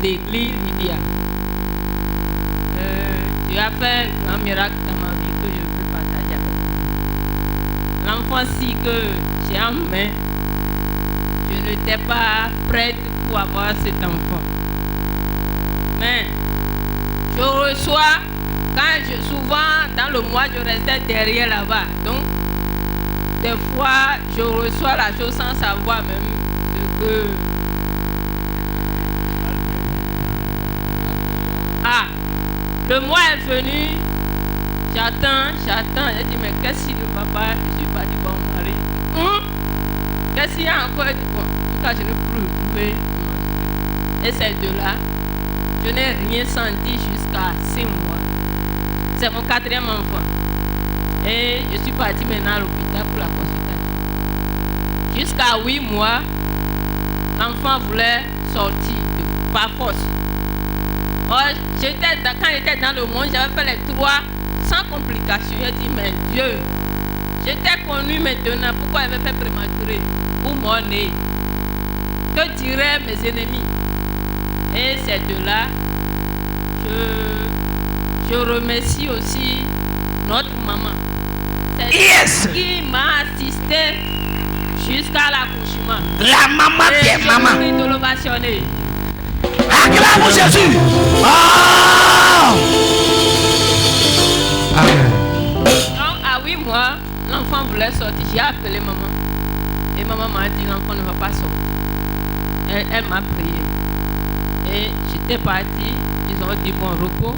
d'église, il dit tu as fait un miracle dans ma vie que je veux partager avec vous. L'enfant-ci que j'ai en main, je n'étais pas prête pour avoir cet enfant. Mais je reçois, souvent dans le mois, je restais derrière là-bas. Donc, des fois, je reçois la chose sans savoir même ce que... Ah, le mois est venu, j'attends. J'ai dit, mais qu'est-ce qu'il ne va pas? Je suis parti voir mon mari. Qu'est-ce qu'il y a encore? Bon, en tout cas, je ne peux plus trouver. Et ces deux-là, je n'ai rien senti jusqu'à 6 mois. C'est mon 4e enfant. Et je suis parti maintenant à l'hôpital pour la consultation. Jusqu'à 8 mois, l'enfant voulait sortir par force. Or, quand j'étais dans le monde, j'avais fait les 3 sans complications. J'ai dit, mais Dieu, j'étais connu maintenant. Pourquoi il avait fait prématuré pour mon nez? Que diraient mes ennemis? Et ces deux-là, je remercie aussi notre maman. C'est qui m'a assisté jusqu'à l'accouchement. La maman des mamans. Je de l'ovationner. Acclamons Jésus. Oh! Donc à 8 mois, l'enfant voulait sortir. J'ai appelé maman. Et maman m'a dit l'enfant ne va pas sortir. Elle m'a prié. Et j'étais partie. Ils ont dit bon repos.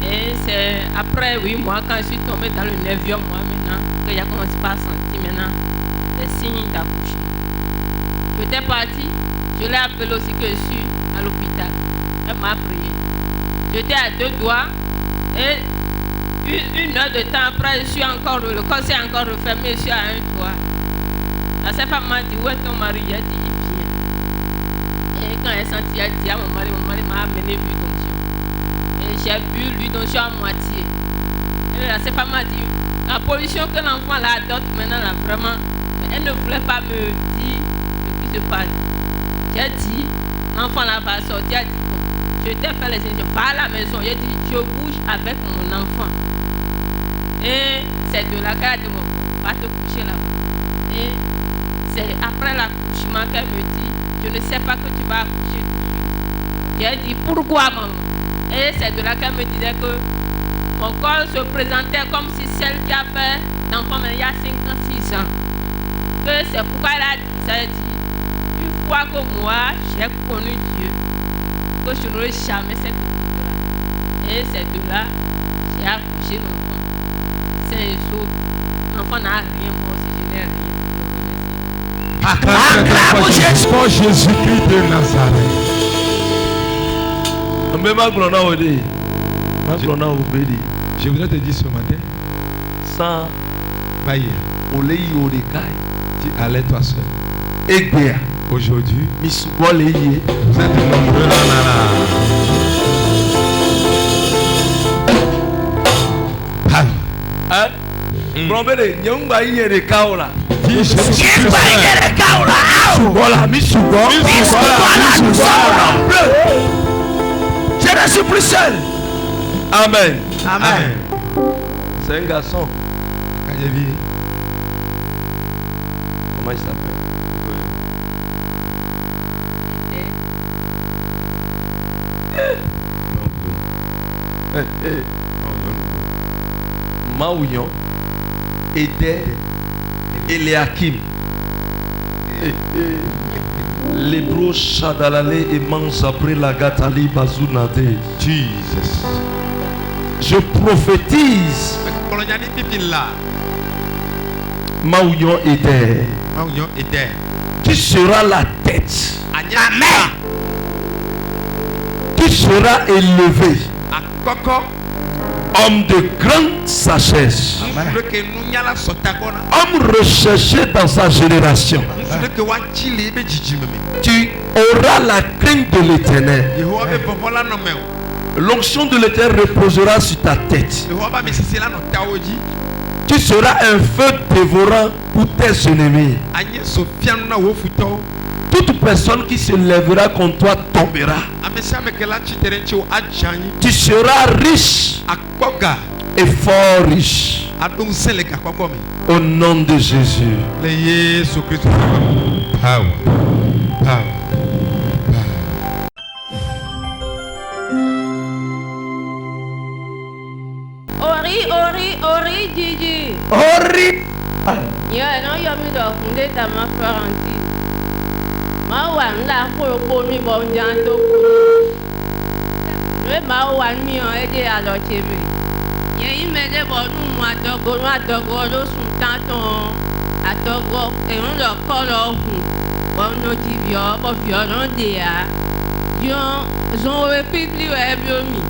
Et c'est après 8 mois, quand je suis tombée dans le 9e mois maintenant, que j'ai commencé à sentir maintenant les signes d'accouchement. J'étais partie, je l'ai appelé aussi que je suis à l'hôpital. Elle m'a prié. J'étais à 2 doigts et 1 heure de temps après, le corps s'est encore refermé, je suis à 1 doigt. Cette femme m'a dit, où est ton mari? J'ai dit, il vient. Et quand elle sentit, elle dit à mon mari m'a amené l'huile d'onction. Et j'ai bu l'huile d'onction à moitié. Et là, cette femme m'a dit, la pollution que l'enfant là adopte maintenant, là, vraiment, elle ne voulait pas me dire ce qui se passe. J'ai dit, l'enfant là va sortir. Elle dit, bon, je t'ai fait les signes, je vais à la maison. J'ai dit, je bouge avec mon enfant. Et c'est de là qu'elle a dit, bon, va te coucher là-bas. Et c'est après l'accouchement qu'elle me dit, je ne sais pas que tu vas accoucher tout de suite. J'ai dit, pourquoi maman? Et c'est de là qu'elle me disait que mon corps se présentait comme si celle qui a fait d'enfant il y a 5 ans, 6 ans. Que c'est pourquoi elle a dit ça. Elle dit, une fois que moi j'ai connu Dieu, que je n'aurai jamais cette coupe-là. Et c'est de là j'ai accouché l'enfant. C'est un saut. L'enfant n'a rien, moi aussi je n'ai rien. Acclamons Jésus. Pour Jésus-Christ de Nazareth. Je voudrais te dire ce matin, sans tu allais toi seul. Aujourd'hui, vous êtes nombreux là. Je ne suis plus seul. Amen. Amen. C'est un garçon. Comment il s'appelle? Maouillon, Eder, Eliakim, Lebro Shadalale et Mansapré la Gatali Bazunade. Jesus. Je prophétise Maouillon Eder. Tu seras la tête. Amen. Tu seras élevé. Homme de grande sagesse. Homme recherché dans sa génération. Tu auras la crainte de l'Éternel. L'onction de l'Éternel reposera sur ta tête. Tu seras un feu dévorant pour tes ennemis. toute personne qui se lèvera contre toi tombera. Tu seras riche et fort riche. Au nom de Jésus. Ori, Gigi. Ori. Yeah, no, you're me dog. They are my parents. My one laugh for a pony bone down to my one me on a day. I love you. Yeah, you made a bottom. My dog, those from Tanton. I talk of a color who won't not give you up of your own dear. You repeatedly have me.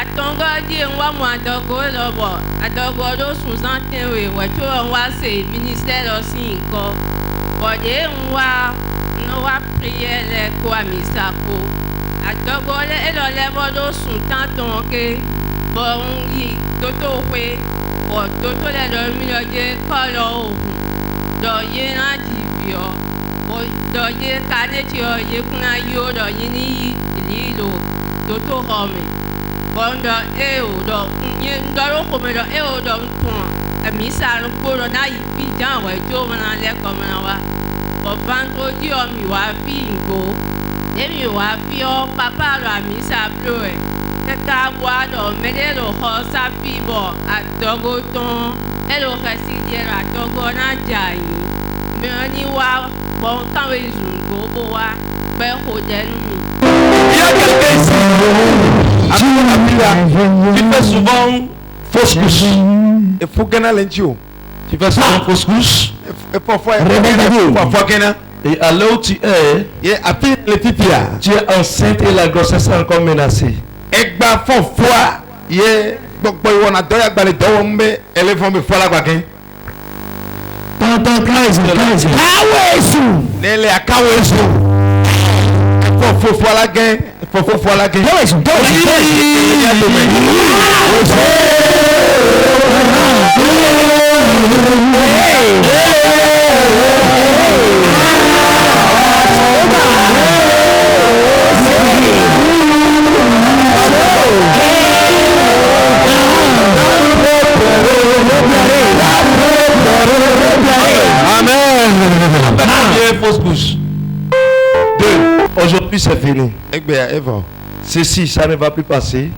Atonga di nwa mu adogo lobo adogo do sun santewe wecho nwa se minister osin nko bode nwa no wa prier le ko amisako adogo le elole bodo sun tanton ke bon yi toto we o toto le do mi loje kolo ohun do ye na divio o do ye kane ti o ye kuna yo do yin ni lilo toto home Bonda do yin daro come do do ton a misa no poro na yi down we jo na le come na wa bo vanto di o mi wa fi ngo e mi wa fi o papa la misa blo e ka wa do me de lo ho sa fi bo adogo ton e lo kasi di ra dogo na jai me ani wa bon kan we zungo bo wa be ho de nu Il y a quelqu'un ici. Tu fais souvent fausse couche. Il faut gagner l'intio. Tu fais souvent fausse couche. Et parfois gagner. Et à là où tu es, tu es enceinte et la grossesse est encore menacée. Et bah faut fois, yeah, donc on a deux balles d'homme, elle va me faire la bague. Tonton Kawesu. Nele a Kawesu. Faut fois la gain. Faut fois la gain. Kawesu. Fausse couche. 2. Aujourd'hui c'est fini. Ceci, ça ne va plus passer.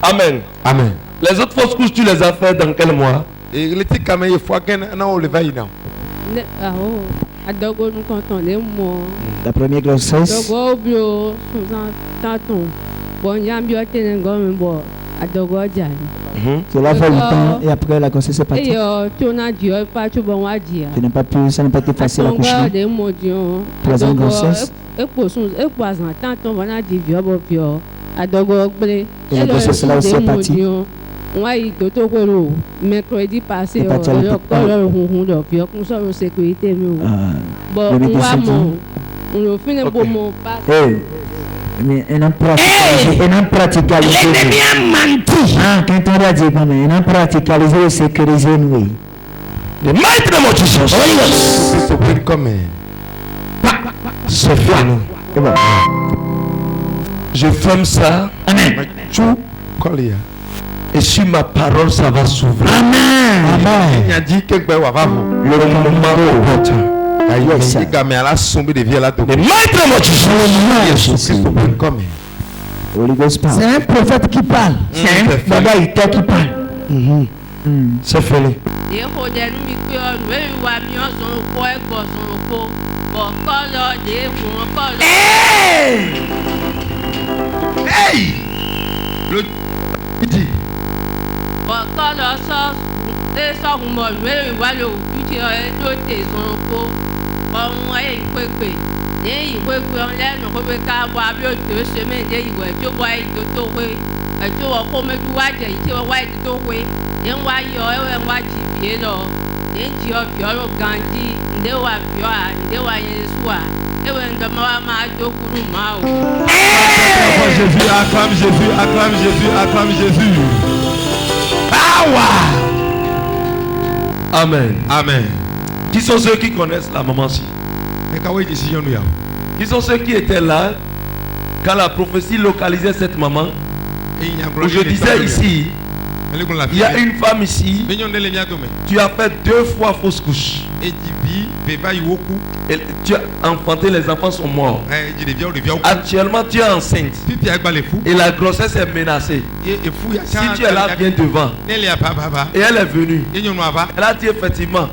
Amen. Amen. Les autres fausses couches, tu les as fait dans quel mois? Et le petit camé, il faut gagner un an, on le va y La première grossesse. Cela fait longtemps et après la grossesse est partie. Ça n'a pas été facile à coucher. Troisième grossesse. Et la grossesse là aussi est partie. Mercredi passé, le sécurité. Mais elle n'a praticalisé. Quand on a dit, elle n'a praticalisé le sécuriser, oui. Le maître de Motissos. C'est fini. Je ferme ça. Amen. Et sur ma parole, ça va s'ouvrir. Amen. Il a dit que le moment opportun. le maître Motissos. C'est un prophète qui parle. C'est un bagaïta qui parle. C'est fini. Hey! Le dit. Jésus, acclame Jésus, acclame Jésus, acclame Jésus. Power. Amen. Amen. Qui sont ceux qui connaissent la maman-ci? Qui sont ceux qui étaient là quand la prophétie localisait cette maman? Où je disais ici, il y a une femme ici, tu as fait 2 fois fausse couche. Et tu as enfanté, les enfants sont morts. Actuellement, tu es enceinte. Et la grossesse est menacée. Si tu es là, viens devant. Et elle est venue. Elle a dit effectivement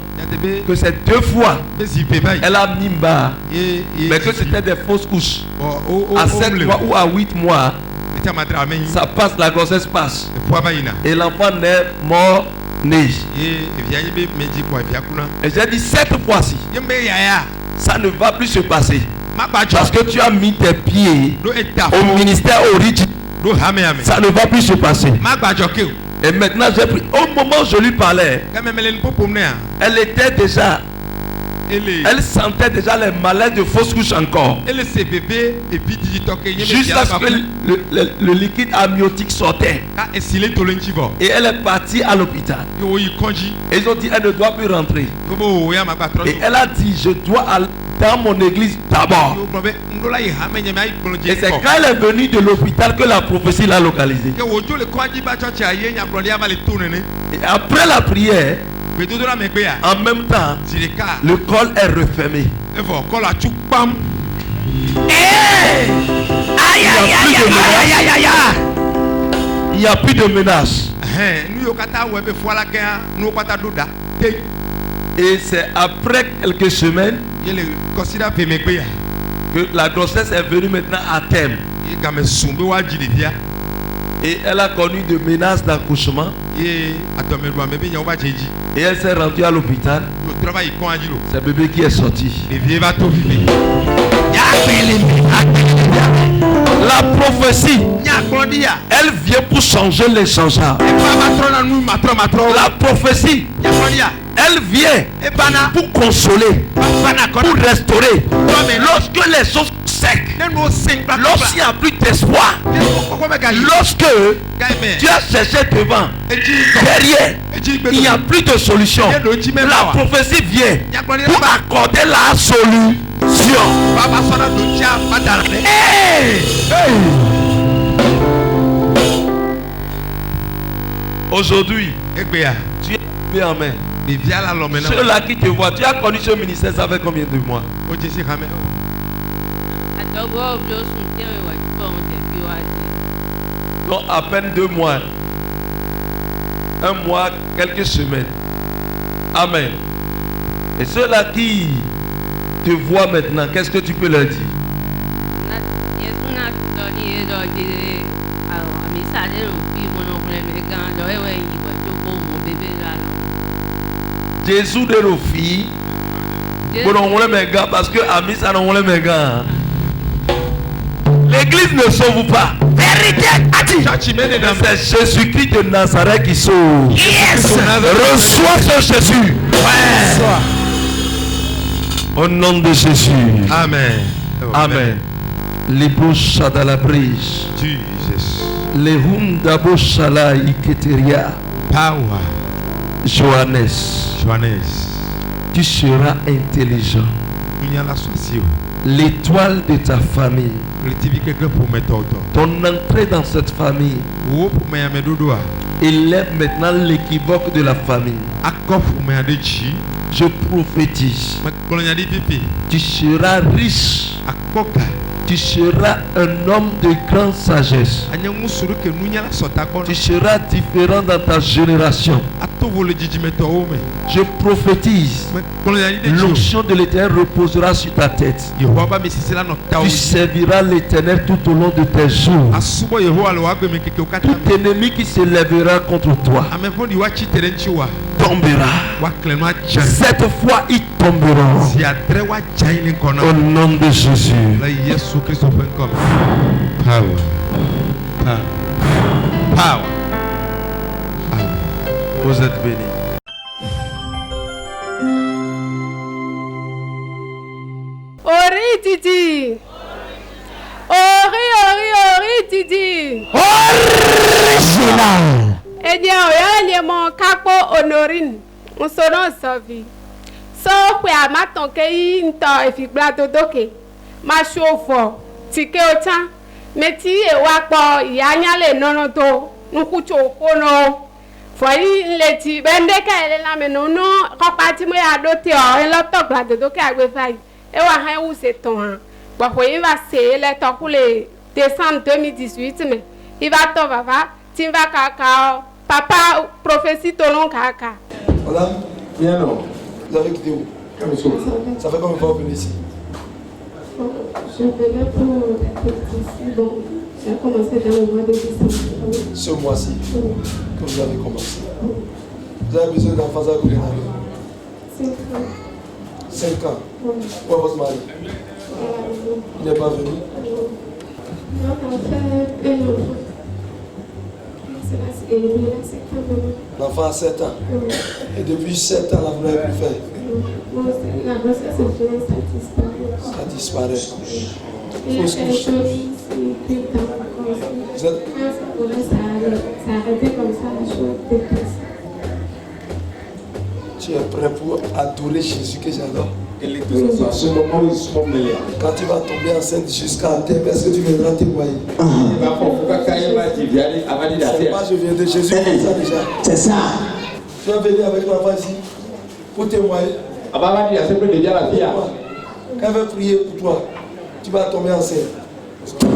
que c'est 2 fois. Elle a mis bas. Mais que c'était des fausses couches. À 7 mois ou à 8 mois. Ça passe, la grossesse passe. Et l'enfant naît mort né. Et j'ai dit cette fois-ci, ça ne va plus se passer. Parce que tu as mis tes pieds au ministère original. Ça ne va plus se passer. Et maintenant j'ai pris. Au moment où je lui parlais, elle était déjà. Elle sentait déjà les malaises de fausse couche encore. Jusqu'à ce que le liquide amniotique sortait. Et elle est partie à l'hôpital. Et ils ont dit elle ne doit plus rentrer. Et elle a dit je dois aller dans mon église d'abord. Et c'est quand elle est venue de l'hôpital que la prophétie l'a localisée. Et après la prière, en même temps, le col est refermé. Il n'y a plus de menaces. Et c'est après quelques semaines que la grossesse est venue maintenant à terme. Et elle a connu de menaces d'accouchement. Et elle s'est rendue à l'hôpital. C'est le bébé qui est sorti. La prophétie, elle vient pour changer les changeants. La prophétie, elle vient pour consoler, pour restaurer. Lorsque les choses sont secs, lorsqu'il n'y a plus d'espoir, lorsque tu as cherché devant, derrière, il n'y a plus de solution, la prophétie vient pour accorder la solution. Aujourd'hui, tu es levé en main. Ceux-là qui te voient, tu as connu ce ministère, ça fait combien de mois? Non, à peine 2 mois. 1 mois, quelques semaines. Amen. Et ceux-là qui te voient maintenant, qu'est-ce que tu peux leur dire? Jésus de nos filles. Parce que Amis ça non les gars. L'église ne sauve pas. Vérité a dit. C'est Jésus-Christ de Nazareth qui sauve. Yes. Reçois ce Jésus. Ouais. Au nom de Jésus. Amen. Amen. Les bouches à la brise. Jesus. Les hundabo shala iketeria. Power. Johannes. Tu seras intelligent. L'étoile de ta famille. Ton entrée dans cette famille élève maintenant l'équivoque de la famille. Je prophétise. Tu seras riche. Tu seras un homme de grande sagesse. Tu seras différent dans ta génération. Je prophétise. L'onction de l'Éternel reposera sur ta tête. Tu serviras l'Éternel tout au long de tes jours. Tout ennemi qui se lèvera contre toi tombera. Cette fois, il tombera. Au nom de Jésus. Power. Vous êtes bénis. Ori Didi. Ori Didi. Original. Eh bien, mon capo honorine. On se rend sa vie. So kwe a maton ke yi nto efigba dodoke. Ma shofo tike otan. Meti e wakpo yanya le nono to nkucho kono. Foyi nleti bende ka ele la menono kopati mo ya dote o en loto gba dodoke agbe fayi. E wa han wu se ton han. Bo foyi va se le to kule décembre 2018 mais il va to baba tin va kaka papa prophétie tolon kaka. Madame, bien non. Vous avez quitté où? Ça fait combien de fois que vous venez ici? Je venais pour être ici, bon, j'ai commencé dans le mois de décembre. Ce mois-ci que vous avez commencé. Vous avez besoin d'enfants à combien d'années? 5 ans. 5 ans? Où est votre mari? Il n'est pas venu? Non, en fait, un enfant. L'enfant a 7 ans. Et depuis 7 ans, là, vous n'avez plus fait. La grossesse est finie, Ça disparaît. Fausse couche. Vous êtes... Ça a arrêté comme ça, la chose dépasse. Tu es prêt pour adorer Jésus que j'adore? À ce moment où quand tu vas tomber enceinte jusqu'à terre, est-ce que tu viendras témoigner? C'est pas je viens de Jésus comme ça déjà. C'est ça. Tu vas venir avec l'enfant ici pour témoigner. Quand elle veut prier pour toi, tu vas tomber enceinte. Tu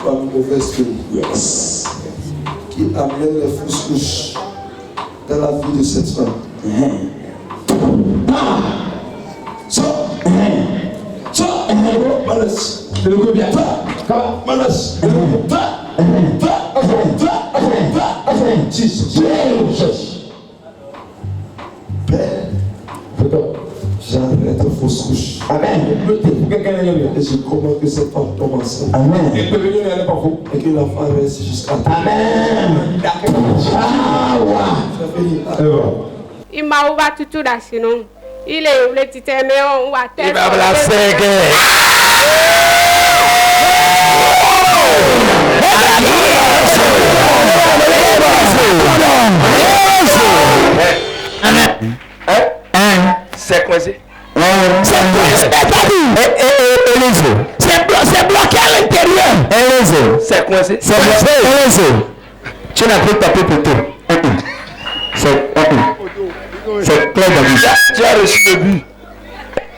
as une mauvaise esprit. Yes. Qui amène les fausses couches dans la vie de cette femme. J'arrête les fausses couches. Amen. Et je commande que cette femme tombe enceinte. Amen. Et que l'enfant reste jusqu'à temps. Amen. Il m'a ouvert tout là sinon. Il est le petit mais on va tester. Il va la séguer. C'est quoi c'est? C'est bloqué à l'intérieur. C'est quoi c'est? C'est bloqué. Tu n'as plus tapé pour tout. C'est clair de vie. Tu as reçu le but.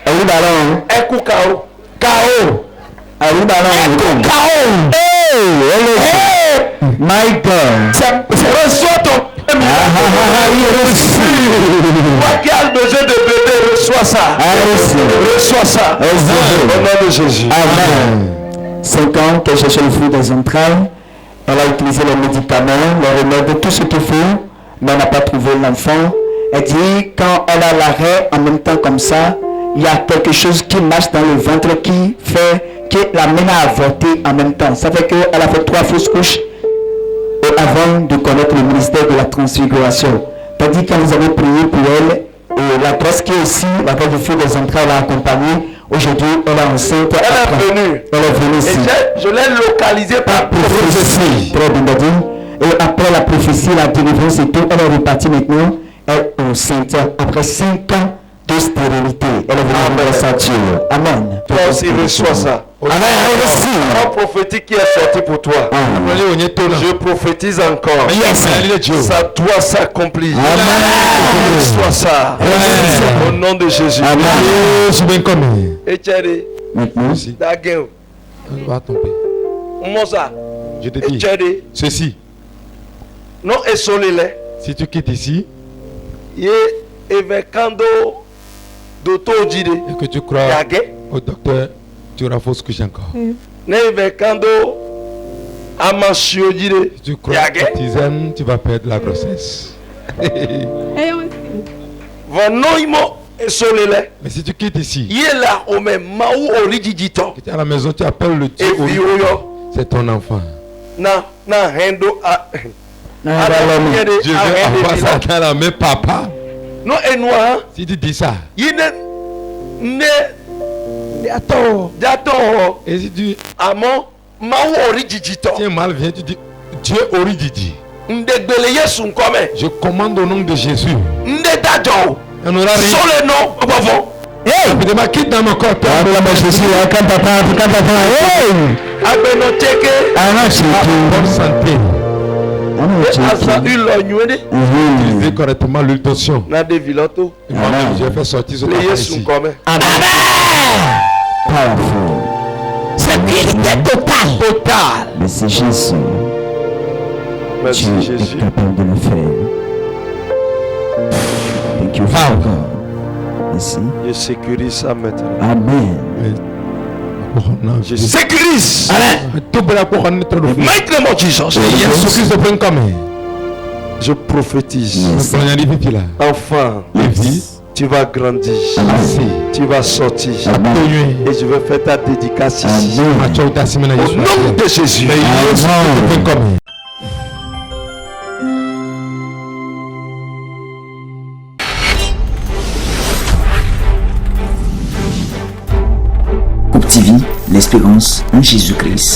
Oui, ballon. Un coup KO. KO. Oui, ballon. KO. Hey, my God. Reçois ton. Toi qui as besoin de bébé, reçois ça. Reçois ça. Au nom de Jésus. Amen. 5 ans qu'elle cherchait le fruit des entrailles. Elle a utilisé les médicaments, les remèdes, tout ce qu'il faut, mais elle n'a pas trouvé l'enfant. Elle dit quand elle a l'arrêt en même temps comme ça, il y a quelque chose qui marche dans le ventre qui l'amène à avorter en même temps. Ça fait qu'elle a fait 3 fausses couches avant de connaître le ministère de la transfiguration. Tandis que nous avons prié pour elle, et la grâce qui est aussi, la grâce du fruit des entrailles l'a accompagnée. Aujourd'hui, elle est enceinte. Elle est venue. Elle est venue ici. Et je l'ai localisée par prophétie. Très bien dit. Et après la prophétie, la délivrance et tout, elle est repartie maintenant. Elle est enceinte. Après 5 ans de stérilité. Elle est venue grâce à Dieu. Amen. Toi aussi, reçois ça. Amen. Un prophétique qui est sorti pour toi. Je prophétise encore. Ça doit s'accomplir. Amen. Reçois ça. Au nom de Jésus. Amen. Et Tchadé. Maintenant, Daguin. Va tomber. Comment ça? Je te dis ceci. Non, et solile. Si tu quittes ici Ye evekando docteur Jide. et que tu crois au docteur, tu auras fausse couche encore. Ne evekando amashio Jide. Si tu crois au tisane, tu vas perdre la grossesse. Vanoimo et solile. Mais si tu quittes ici, Ye la ome maou orijijito. que tu es à la maison, tu appelles le Dieu. Et C'est ton enfant. na hendo a Je vais avoir ça dans la main, papa. non et noir. Si tu dis ça, Yine ne dato et si tu amo maou orijijito. tiens mal, viens, tu dis Dieu Orididi. Je commande au nom de Jésus. On aura rien. Sur les noms, Hey! Mais quitte dans mon corps. Bonne santé. Utilisez correctement l'huile d'onction. J'ai fait sortir ce travail ici. Powerful. Sécurité totale. Mais c'est Jésus. Merci Dieu Jésus. est capable de le faire. Thank you, Father. Merci. Je sécurise ça maintenant. Amen. Je sécurise. Maintenant, Jesus. Je prophétise. Enfin, tu vas grandir. Tu vas sortir. Et je vais faire ta dédicace ici. Au nom de Jésus. Coupe TV, l'espérance en Jésus-Christ.